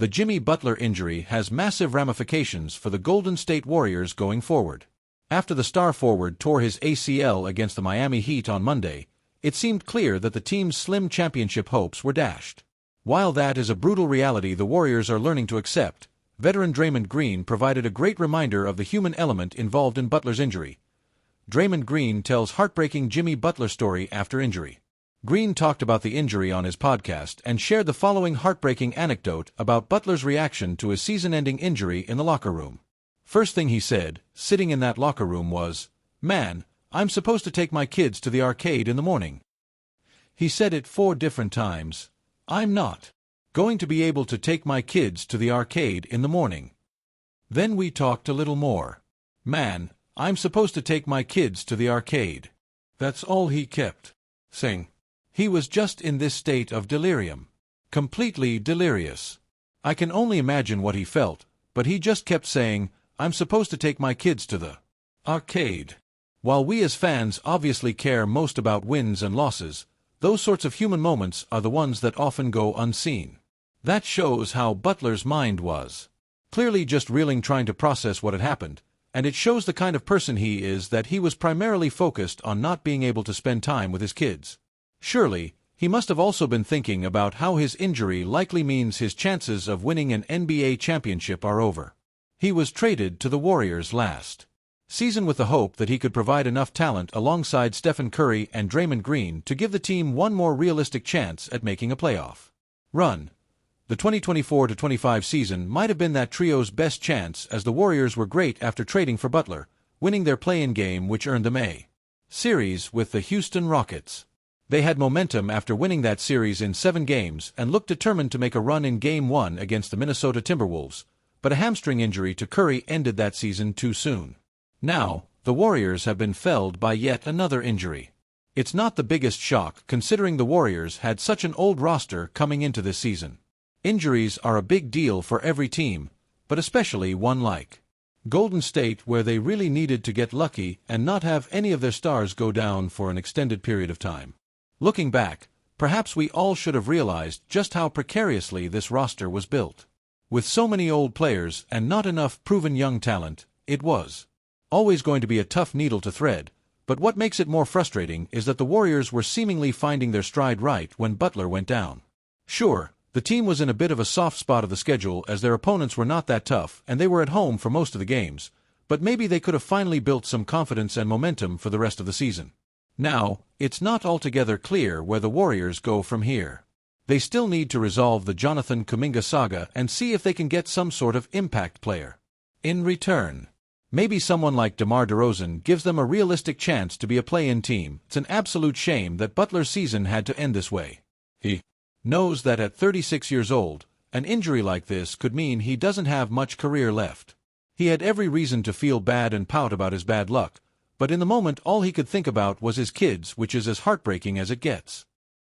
The Jimmy Butler injury has massive ramifications for the Golden State Warriors going forward. After the star forward tore his ACL against the Miami Heat on Monday, it seemed clear that the team's slim championship hopes were dashed. While that is a brutal reality the Warriors are learning to accept, veteran Draymond Green provided a great reminder of the human element involved in Butler's injury. Draymond Green tells heartbreaking Jimmy Butler story after injury. Green talked about the injury on his podcast and shared the following heartbreaking anecdote about Butler's reaction to his season-ending injury in the locker room. First thing he said, sitting in that locker room, was, "Man, I'm supposed to take my kids to the arcade in the morning." He said it 4 different times. "I'm not going to be able to take my kids to the arcade in the morning." Then we talked a little more. "Man, I'm supposed to take my kids to the arcade." That's all he kept saying. He was just in this state of delirium. Completely delirious. I can only imagine what he felt, but he just kept saying, "I'm supposed to take my kids to the arcade." While we as fans obviously care most about wins and losses, those sorts of human moments are the ones that often go unseen. That shows how Butler's mind was. Clearly just reeling, trying to process what had happened, and it shows the kind of person he is, that he was primarily focused on not being able to spend time with his kids. Surely, he must have also been thinking about how his injury likely means his chances of winning an NBA championship are over. He was traded to the Warriors last season with the hope that he could provide enough talent alongside Stephen Curry and Draymond Green to give the team one more realistic chance at making a playoff run. The 2024-25 season might have been that trio's best chance, as the Warriors were great after trading for Butler, winning their play-in game which earned them a series with the Houston Rockets. They had momentum after winning that series in 7 games and looked determined to make a run in Game 1 against the Minnesota Timberwolves, but a hamstring injury to Curry ended that season too soon. Now, the Warriors have been felled by yet another injury. It's not the biggest shock, considering the Warriors had such an old roster coming into this season. Injuries are a big deal for every team, but especially one like Golden State, where they really needed to get lucky and not have any of their stars go down for an extended period of time. Looking back, perhaps we all should have realized just how precariously this roster was built. With so many old players and not enough proven young talent, it was always going to be a tough needle to thread, but what makes it more frustrating is that the Warriors were seemingly finding their stride right when Butler went down. Sure, the team was in a bit of a soft spot of the schedule as their opponents were not that tough and they were at home for most of the games, but maybe they could have finally built some confidence and momentum for the rest of the season. Now, it's not altogether clear where the Warriors go from here. They still need to resolve the Jonathan Kuminga saga and see if they can get some sort of impact player in return. Maybe someone like DeMar DeRozan gives them a realistic chance to be a play-in team. It's an absolute shame that Butler's season had to end this way. He knows that at 36 years old, an injury like this could mean he doesn't have much career left. He had every reason to feel bad and pout about his bad luck, but in the moment all he could think about was his kids, which is as heartbreaking as it gets.